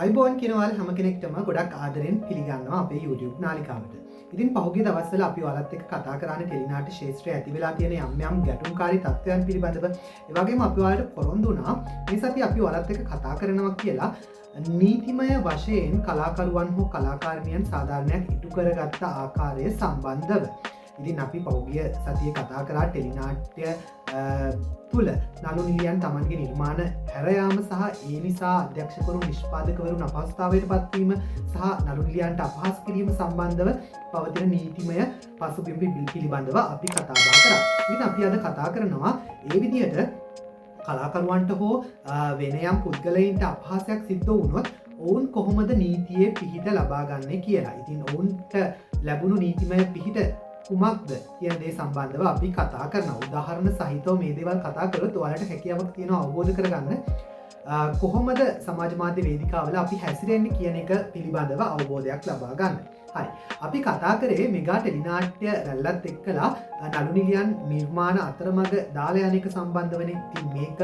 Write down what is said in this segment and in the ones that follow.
අයිබෝන් කියනවල් හැම කෙනෙක්ටම ගොඩක් ආදරෙන් පිළිගන්නවා අපේ YouTube නාලිකාවට. ඉතින් පහුගිය දවස්වල අපි ඔයාලත් එක්ක කතා කරන්නේ ටෙලිනාට්‍ය ශාස්ත්‍රයේ ඇති වෙලා තියෙන යම් ගැටුම්කාරී තත්ත්වයන් පිළිබඳව. ඒ වගේම අපි ඔයාලට පොරොන්දු වුණා මේ සතිය අපි ඔයාලත් එක්ක කතා කරනවා කියලා නීතිමය වශයෙන් කලාකරුවන් හෝ කලාකාරිනියන් සාධාරණයක් ඉටු කරගත්ත ආකාරය සම්බන්ධව. ඉතින් අපි පෞගිය සතිය කතා කරා ටෙලිනාට්‍ය තුළ නළු නිලියන් තමන්ගේ නිර්මාණ හැරයාම සහ ඒ නිසා අධ්‍යක්ෂකවරු නිෂ්පාදකවරුන් අපහසුතාවයට පත්වීම සහ නළු නිලියන්ට අපහාස කිරීම සම්බන්ධව පවතින නීතිමය පසුබිම් පිළිබඳව අපි කතා බහ කරා. ඉතින් අපි අද කතා කරනවා ඒ විදිහට කලාකරුවන්ට හෝ වෙන යම් පුද්ගලයින්ට අපහාසයක් සිද්ධ වුණොත් ඔවුන් කොහොමද නීතියේ පිහිට ලබා ගන්නේ කියලා. ඉතින් ඔවුන්ට ලැබුණු නීතිමය පිහිට කුමක්ද කියන දේ සම්බන්ධව අපි කතා කරනවා. උදාහරණ සහිතව මේ දේවල් කතා කළොත් ඔයාලට හැකියාවක් තියෙනවා අවබෝධ කරගන්න කොහොමද සමාජ මාධ්‍ය වේදිකාවල අපි හැසිරෙන්නේ කියන එක පිළිබඳව අවබෝධයක් ලබා ගන්න. හරි. අපි කතා කරේ මෙගා ටෙලිනාට්‍ය රැල්ලත් එක්කලා නළු නිලියන් නිර්මාණ අතරමඟ දාලා යන එක සම්බන්ධවනේ. ඉතින් මේක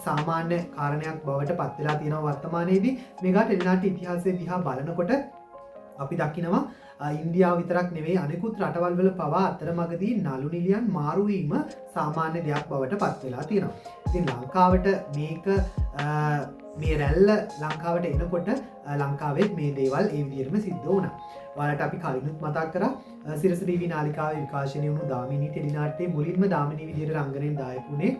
සාමාන්‍ය කාරණයක් බවට පත් වෙලා තියෙනවා වර්තමානයේදී. මෙගා ටෙලිනාට්‍ය ඉතිහාසය දිහා බලනකොට අපි දකිනවා ඉන්දියාව විතරක් නෙවෙයි අනෙකුත් රටවල් වල පවා අතරමඟදී නළු නිලියන් මාරුවීම සාමාන්‍ය දෙයක් බවට පත් වෙලා තියෙනවා. ඉතින් ලංකාවට මේක මේ රැල්ල ලංකාවට එනකොට ලංකාවෙත් මේ දේවල් ඒ විදිහටම සිද්ධ වුණා. ඔයාලට අපි කලිනුත් මතක් කරා සිරස ටීවී නාලිකාවේ විකාශනය වුණු දාමිනී ටෙලිනාට්‍යයේ මුලින්ම දාමිනී විදිහට රංගනයෙන් දායක වුණේ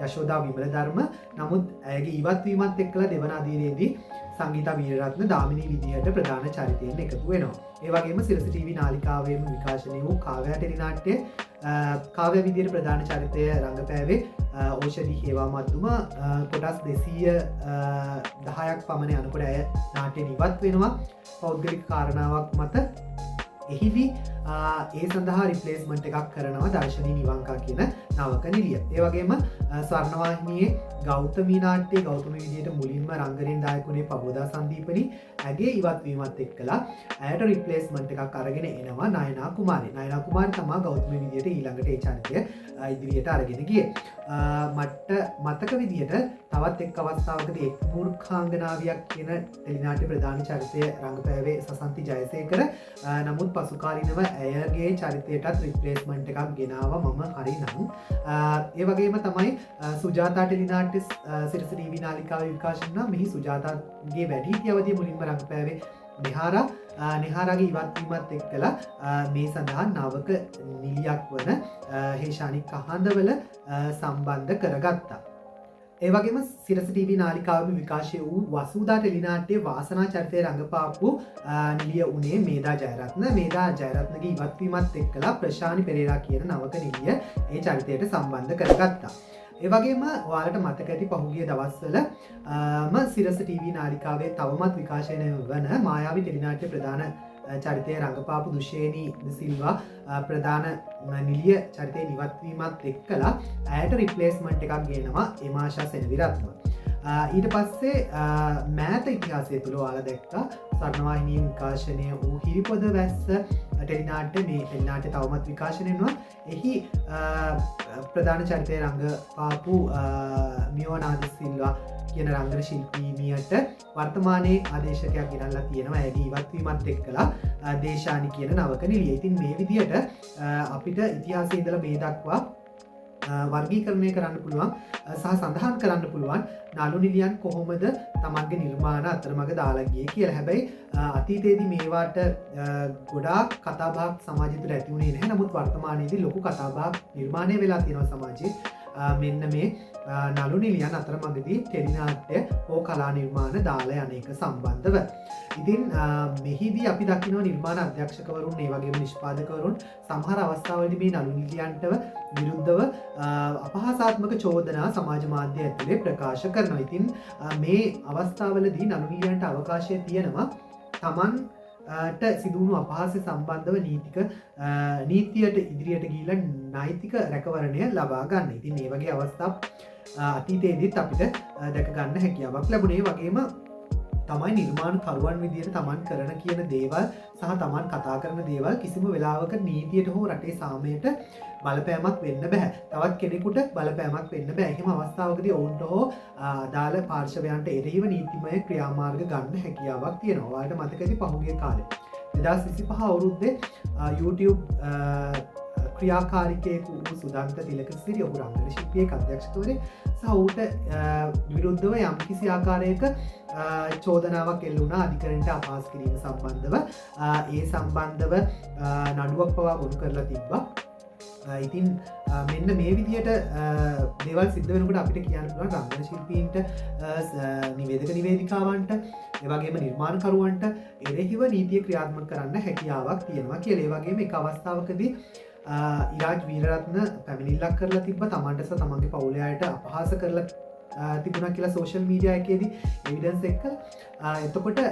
යශෝදා විමලධර්ම. නමුත් ඇයගේ ඉවත් වීමත් එක්කලා දෙවන අදියරේදී සංගීතා වීරරත්න දාමිනී විදිහට ප්‍රධාන චරිතයෙන් එකතු වෙනවා. ඒ වගේම සිරස ටීවී නාලිකාවේම විකාශනය වූ කාව්‍ය ටෙලිනාට්‍යයේ කාව්‍ය විදිහට ප්‍රධාන චරිතය රංගපෑවේ ඕෂධි හේවා මත්තුම කොටස් 210ක් පමණ යනකොට ඇය නාට්‍යයෙන් ඉවත් වෙනවා. පෞද්ගලික කාරණාවක් මත එහිදී ඒ සඳහා රිප්ලේස්මන්ට් එකක් කරනවා දර්ශනී නිවංකා කියන නවක නිලිය. ඒ වගේම ස්වර්ණවාහිනියේ ගෞතමී නාට්‍යයේ ගෞතමී විදියට මුලින්ම රංගනයෙන් දායක වුණේ පබෝදා සන්දීපනි. ඇගේ ඉවත් වීමත් එක්කලා ඇයට රිප්ලේස්මන්ට් එකක් අරගෙන එනවා නයනා කුමාරි. නයනා කුමාරි තමයි ගෞතමී විදියට ඊළඟට ඒ චරිතය ඉදිරියට අරගෙන ගියේ. මට මතක විදියට තවත් එක් අවස්ථාවකදී එක් මූර්ඛාංගනාවියක් කියන ටෙලිනාට්‍ය ප්‍රධාන චරිතය රංගපෑවේ සසන්ති ජයසේකර. නමුත් පසුකාලීනව ඇයගේ චරිතයටත් රිප්ලේස්මන්ට් එකක් ගෙනාවා මම හරි නම්. ඒ වගේම තමයි සුජාතා ටෙලිනාට්‍ය සිරස ටීවී නාලිකාවේ විකාශනය වුණා. මෙහි සුජාතාගේ වැඩිහිටි අවධිය මුලින්ම රංගපෑවේ නිහාරාගේ ඉවත්වීමත් එක්කලා මේ සඳහා නවක නිලියක් වන හේෂානික් කහඳවල සම්බන්ධ කරගත්තා. ඒ වගේම සිරස ටීවී නාලිකාවේ විකාශය වූ වසුදා ටෙලිනාට්‍යයේ වාසනා චරිතය රඟපාපු නිලිය උනේ මේදා ජයරත්න. මේදා ජයරත්නගේ ඉවත්වීමත් එක්කලා ප්‍රශානි පෙරේරා කියන නවක නිලිය ඒ චරිතයට සම්බන්ධ කරගත්තා. ඒ වගේම ඔයාලට මතක ඇති පහුගිය දවස්වල සිරස ටීවී නාලිකාවේ තවමත් විකාශනය වන මායාවී ටෙලිනාට්‍ය ප්‍රධාන චරිතය රඟපාපු දුෂේනී සිල්වා ප්‍රධාන නිලිය චරිතය නිවත්වීමත් එක්කලා ඇයට රිප්ලේස්මන්ට් එකක් ගේනවා එමාෂා සෙනවිරත්න. ඊට පස්සේ මෑත ඉතිහාසය තුළ ඔයාලා දැක්කා ස්වර්ණවාහිනියේ විකාශනය වූ හිරිපොද වැස්ස ටෙලිනාට්‍ය මේ ටෙලිනාට්‍ය තවමත් විකාශනය වෙනවා. එහි ප්‍රධාන චරිතය රංගපාපු මියෝනාද සිල්වා කියන රංගන ශිල්පීනියට වර්තමානයේ ආදේශකයක් ගෙනල්ලා තියෙනවා. ඇගේ ඉවත්වීමත් එක්කලා දේශානි කියන නවක නිලිය. ඉතින් මේ විදිහට අපිට ඉතිහාසයේ ඉඳලා මේ දක්වා වර්ගීකරණය කරන්න පුළුවන් සහ සඳහන් කරන්න පුළුවන් නළු නිලියන් කොහොමද තමන්ගේ නිර්මාණ අතරමඟ දාලා ගියේ කියලා. හැබැයි අතීතයේදී මේවාට ගොඩාක් කතාබහක් සමාජය තුළ ඇති වුණේ නැහැ. නමුත් වර්තමානයේදී ලොකු කතාබහක් නිර්මාණය වෙලා තියෙනවා සමාජයේ. මෙන්න මේ නළු නිලියන් අතරමඟදී ටෙලිනාට්‍ය හෝ කලා නිර්මාණ දාලා යන එක සම්බන්ධව. ඉතින් මෙහිදී අපි දකිනවා නිර්මාණ අධ්‍යක්ෂකවරුන් ඒ වගේම නිෂ්පාදකවරුන් සමහර අවස්ථාවලදී මේ නළු නිලියන්ටව විරුද්ධව අපහාසාත්මක චෝදනා සමාජ මාධ්‍ය ඇතුලේ ප්‍රකාශ කරනවා. ඉතින් මේ අවස්ථාවලදී නළු නිලියන්ට අවකාශය තියෙනවා තමන්ට සිදුවුණු අපහාසය සම්බන්ධව නීතියට ඉදිරියට ගිහිල්ලා නෛතික රැකවරණය ලබා ගන්න. ඉතින් මේ වගේ අවස්ථා අතීතයේදීත් අපිට දැක ගන්න හැකියාවක් ලැබුණේ. වගේම තමයි නිර්මාණ කරුවන් විදියට තමන් කරන කියන දේවල් සහ තමන් කතා කරන දේවල් කිසිම වෙලාවක නීතියට හෝ රටේ සාමයට බලපෑමක් වෙන්න බැහැ. තවත් කෙනෙකුට බලපෑමක් වෙන්න බෑ. එහෙම අවස්ථාවකදී ඔවුන්ට හෝ අදාළ පාර්ශවයන්ට එරෙහිව නීතිමය ක්‍රියාමාර්ග ගන්න හැකියාවක් තියෙනවා. ඔයාලට මතකයි පහුගිය කාලේ 2025 අවුරුද්දේ YouTube ක්‍රියාකාරිකයෙකු වූ සුදන්ත තිලකසිරි ඔහු රංගන ශිල්පියෙක් අධ්‍යක්ෂකවරයෙක් සහ ඔහුට විරුද්ධව යම්කිසි ආකාරයක චෝදනාවක් එල්ල වුණා අධිකරණයට අපහාස කිරීම සම්බන්ධව. ඒ සම්බන්ධව නඩුවක් පවා ගොනු කරලා තිබ්බා. ඉතින් මෙන්න මේ විදියට දේවල් සිද්ධ වෙනකොට අපිට කියන්න පුළුවන් රංගන ශිල්පීන්ට නිවේදක නිවේදිකාවන්ට එවගේම නිර්මාණකරුවන්ට එරෙහිව නීතිය ක්‍රියාත්මක කරන්න හැකියාවක් තියෙනවා කියලා. ඒ වගේම එක අවස්ථාවකදී ඉරාජ් වීරරත්න පැමිණිල්ලක් කරලා තිබ්බ තමන්ට සහ තමන්ගේ පවුලේ අයට අපහාස කරලා තිබුණා කියලා සෝෂල් මීඩියා එකේදී එවිඩන්ස් එක්ක. එතකොට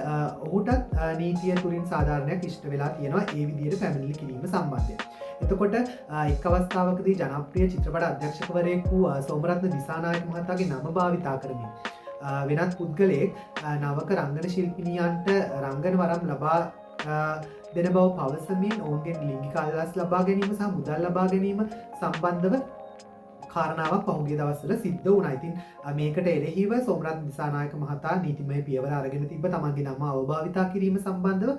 ඔහුටත් නීතිය තුලින් සාධාරණයක් ඉෂ්ට වෙලා තියෙනවා ඒ විදිහට පැමිණිලි කිරීම සම්බන්ධයෙන්. එතකොට එක් අවස්ථාවකදී ජනප්‍රිය චිත්‍රපට අධ්‍යක්ෂකවරයෙකු සෝමරත්න දිසානායක මහතාගේ නම භාවිතා කරමින් වෙනත් පුද්ගලයෙක් නවක රංගන ශිල්පිනියන්ට රංගන වරම් ලබා දෙන බව පවසමින් ඔවුන්ගෙන් ලිංගික අදහස් ලබා ගැනීම සහ මුදල් ලබා ගැනීම සම්බන්ධව කාරණාවක් පහුගිය දවස්වල සිද්ධ වුණා. ඉතින් මේකට එරෙහිව සෝමරත්න දිසානායක මහතා නීතිමය පියවර අරගෙන තිබ්බ තමන්ගේ නම අවභාවිතා කිරීම සම්බන්ධව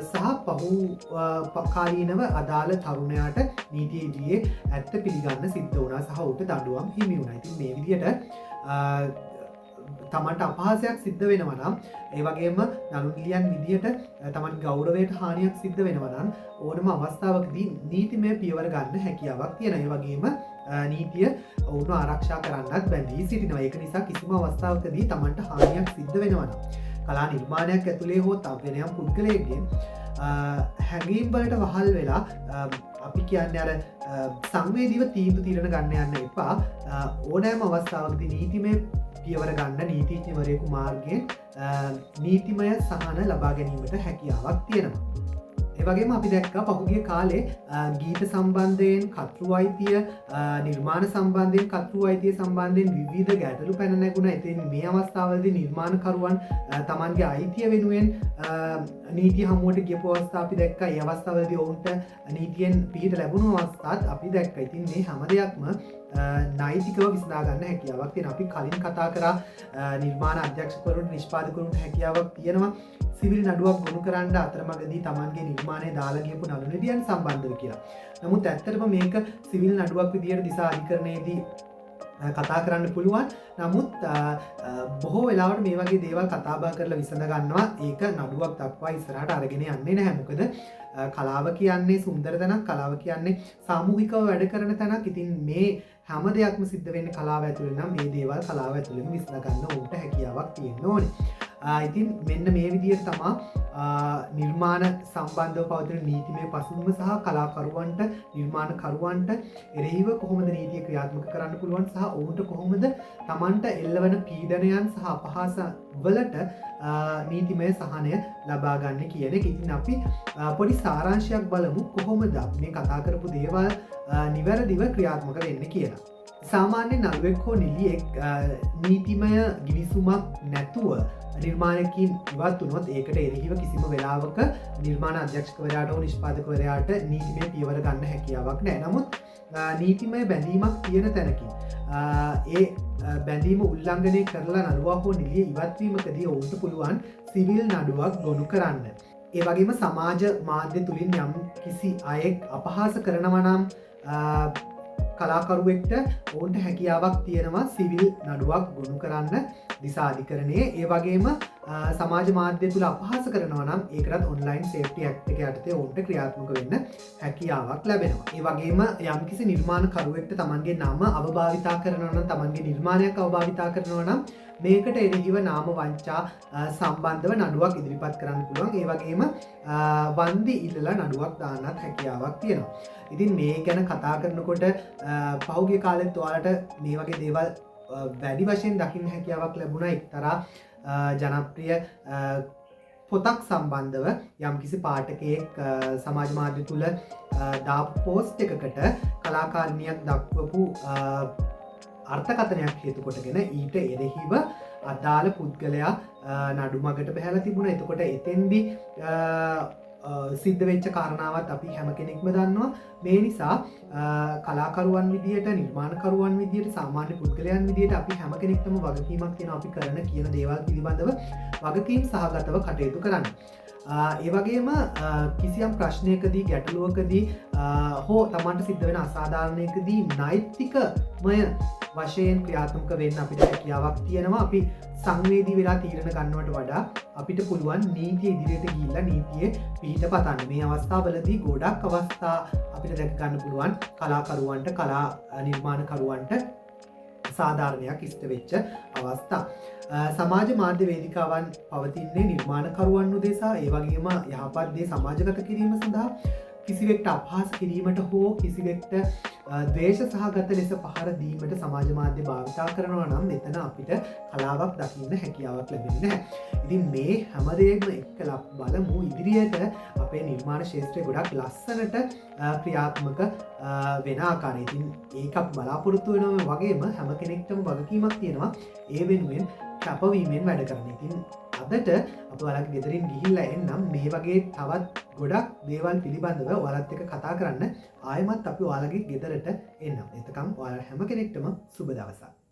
සහ කාලීනව අදාළ තරුණයාට නීතිය ඉදිරියේ ඇත්ත පිළිගන්න සිද්ධ වුණා සහ ඔහුට දඬුවම් හිමි වුණා. ඉතින් මේ විදිහට තමන්ට අපහාසයක් සිද්ධ වෙනවා නම් ඒ වගේම නළුනිලියන් විදියට තමන් ගෞරවයට හානියක් සිද්ධ වෙනවා නම් ඕනම අවස්ථාවකදී නීතිමය පියවර ගන්න හැකියාවක් තියෙනවා. ඒ වගේම නීතිය ඔවුන්ව ආරක්ෂා කරන්නත් බැඳී සිටිනවා. ඒක නිසා කිසිම අවස්ථාවකදී තමන්ට හානියක් සිද්ධ වෙනවා නම් කලා නිර්මාණයක් ඇතුලේ හෝ වෙන යම් පුද්ගලයෙක්ගෙන් හැඟීම් වලට වහල් වෙලා අපි කියන්නේ අර සංවේදීව තීන්දුව తీරන ගන්න යන්න එපා. ඕනෑම අවස්ථාවකදී නීතිමය පියවර ගන්න නීතිඥවරයෙකු මාර්ගයෙන් නීතිමය සහන ලබා ගැනීමට හැකියාවක් තියෙනවා. ඒවගේම අපි දැක්ක පහුගිය කාලේ ගීත සම්බන්ධයෙන් කතෘ අයිතිය නිර්මාණ සම්බන්ධයෙන් කතෘ අයිතිය සම්බන්ධයෙන් විවිධ ගැටලු පැන නැගුණා. ඉතින් මේ අවස්ථාවලදී නිර්මාණකරුවන් තමන්ගේ අයිතිය වෙනුවෙන් නීති හමුවට ගියපු අවස්ථා අපි දැක්කා. ඒ අවස්ථාවලදී ඔවුන්ට නීතියෙන් පිහිට ලැබුණු අවස්ථාත් අපි දැක්කා. ඉතින් මේ හැම දෙයක්ම නෛතිකව විසඳාගන්න හැකියාවක් තියෙන. අපි කලින් කතා කරා නිර්මාණ අධ්‍යක්ෂකවරුන්ට නිෂ්පාදකවරුන්ට හැකියාවක් තියෙනවා සිවිල් නඩුවක් ගොනු කරන්න අතරමඟදී තමන්ගේ නිර්මාණය දාලා ගියපු නළුනිලියන් සම්බන්ධව කියලා. නමුත් ඇත්තටම මේක සිවිල් නඩුවක් විදියට දිසා අධිකරණයේදී කතා කරන්න පුළුවන්. නමුත් බොහෝ වෙලාවට මේ වගේ දේවල් කතා බහ කරලා විසඳ ගන්නවා. ඒක නඩුවක් දක්වා ඉස්සරහට අරගෙන යන්නේ නැහැ. මොකද කලාව කියන්නේ සුන්දර තැනක්, කලාව කියන්නේ සාමූහිකව වැඩ කරන තැනක්. ඉතින් මේ හැම දෙයක්ම සිද්ධ වෙන්නේ කලාව ඇතුළේ නම් මේ දේවල් කලාව ඇතුළේම විසඳ ගන්න උන්ට හැකියාවක් තියෙන්න ඕනේ. ඉතින් මෙන්න මේ විදිහට තමා නිර්මාණ සම්බන්ධව පවතින නීතිමය පසුබිම සහ කලාකරුවන්ට නිර්මාණකරුවන්ට එරෙහිව කොහොමද නීතිය ක්‍රියාත්මක කරන්න පුළුවන් සහ ඔවුන්ට කොහොමද තමන්ට එල්ලවන පීඩනයන් සහ අපහාස වලට නීතිමය සහනය ලබා ගන්න කියන එක. ඉතින් අපි පොඩි සාරාංශයක් බලමු කොහොමද මේ කතා කරපු දේවල් නිවැරදිව ක්‍රියාත්මක වෙන්න කියලා. සාමාන්‍ය නළුවෙක් හෝ නිලියෙක් නීතිමය ගිවිසුමක් නැතුව නිර්මාණයකින් ඉවත් වුණොත් ඒකට එරෙහිව කිසිම වෙලාවක නිර්මාණ අධ්‍යක්ෂකවරයාට හෝ නිෂ්පාදකවරයාට නීතිමය පියවර ගන්න හැකියාවක් නැහැ. නමුත් නීතිමය බැඳීමක් තියෙන තැනකින් ඒ බැඳීම උල්ලංඝනය කරලා නළුවා හෝ නිලිය ඉවත්වීමකදී ඔවුන්ට පුළුවන් සිවිල් නඩුවක් ගොනු කරන්න. ඒ වගේම සමාජ මාධ්‍ය තුලින් යම් කිසි අයෙක් අපහාස කරනවා නම් කලාකරුවෙක්ට ඔවුන්ට හැකියාවක් තියෙනවා සිවිල් නඩුවක් ගොනු කරන්න දිසා අධිකරණයේ. ඒ වගේම සමාජ මාධ්‍ය තුළ අපහාස කරනවා නම් ඒකටත් ඔන්ලයින් සේෆ්ටි ඇක්ට් එක යටතේ ඔවුන්ට ක්‍රියාත්මක වෙන්න හැකියාවක් ලැබෙනවා. ඒ වගේම යම්කිසි නිර්මාණකරුවෙක්ට තමන්ගේ නම අවභාවිතා කරනවා නම් තමන්ගේ නිර්මාණයක් අවභාවිතා කරනවා නම් මේකට එරෙහිව නාම වංචා සම්බන්ධව නඩුවක් ඉදිරිපත් කරන්න පුළුවන්. ඒ වගේම වන්දි ඉල්ලලා නඩුවක් දාන්නත් හැකියාවක් තියෙනවා. ඉතින් මේ ගැන කතා කරනකොට පහුගිය කාලෙත් ඔයාලට මේ වගේ දේවල් වැඩි වශයෙන් දකින්න හැකියාවක් ලැබුණා. එක්තරා ජනප්‍රිය පොතක් සම්බන්ධව යම්කිසි පාඨකයෙක් සමාජ මාධ්‍ය තුල දාපු පෝස්ට් එකකට කලාකාරිනියක් දක්වපු අර්ථකථනයක් හේතු කොටගෙන ඊට එරෙහිව අදාළ පුද්ගලයා නඩුමගට බැහැලා තිබුණ. එතකොට එතෙන්දි සිද්ධ වෙච්ච කාරණාවත් අපි හැම කෙනෙක්ම දන්නවා. මේ නිසා කලාකරුවන් විදියට නිර්මාණකරුවන් විදියට සාමාන්‍ය පුද්ගලයන් විදියට අපි හැම කෙනෙක්ටම වගකීමක් තියෙනවා අපි කරන කියන දේවල් පිළිබඳව වගකීම් සහගතව කටයුතු කරන්න. ඒවගේම කිසියම් ප්‍රශ්නයකදී ගැටලුවකදී හෝ තමන්ට සිද්ධ වෙන අසාධාරණයකදී නෛතිකමය වශයෙන් ක්‍රියාත්මක වෙන්න අපිට හැකියාවක් තියෙනවා. අපි සංවේදී වෙලා තීරණ ගන්නවට වඩා අපිට පුළුවන් නීතිය ඉදිරියට ගිහිල්ලා නීතියේ පිහිට පතන්න. මේ අවස්ථාවලදී ගොඩක් අවස්ථා අපිට දැක ගන්න පුළුවන් කලාකරුවන්ට කලා නිර්මාණකරුවන්ට සාධාරණයක් ඉෂ්ට වෙච්ච අවස්ථා. සමාජ මාධ්‍ය වේදිකාවන් පවතින්නේ නිර්මාණකරුවන් උදෙසා. ඒ වගේම යහපත් දේ සමාජගත කිරීම සඳහා කිසිවෙක්ට අපහාස කිරීමට හෝ කිසිවෙක්ට ද්වේෂ සහගත ලෙස පහර දීමට සමාජ මාධ්‍ය භාවිතා කරනවා නම් මෙතන අපිට කලාවක් දකින්න හැකියාවක් ලැබෙන්නේ නැහැ. ඉතින් මේ හැමදේම එක්කලා බලමු ඉදිරියට අපේ නිර්මාණ ශාස්ත්‍රය ගොඩක් ලස්සනට ක්‍රියාත්මක වෙන ආකාරය. ඉතින් ඒක අපි බලාපොරොත්තු වෙනවා වගේම හැම කෙනෙක්ටම වගකීමක් තියෙනවා ඒ වෙනුවෙන් කැපවීමෙන් වැඩ කරන්න. ඉතින් අදට අප ඔයාලගේ ගෙදරින් ගිහිල්ලා එන්නම් මේ වගේ තවත් ගොඩක් දේවල් පිළිබඳව ඔයාලත් එක්ක කතා කරන්න ආයෙමත් අපි ඔයාලගේ ගෙදරට එන්නම්. එතකම් ඔයාලා හැම කෙනෙක්ටම සුබ දවසක්.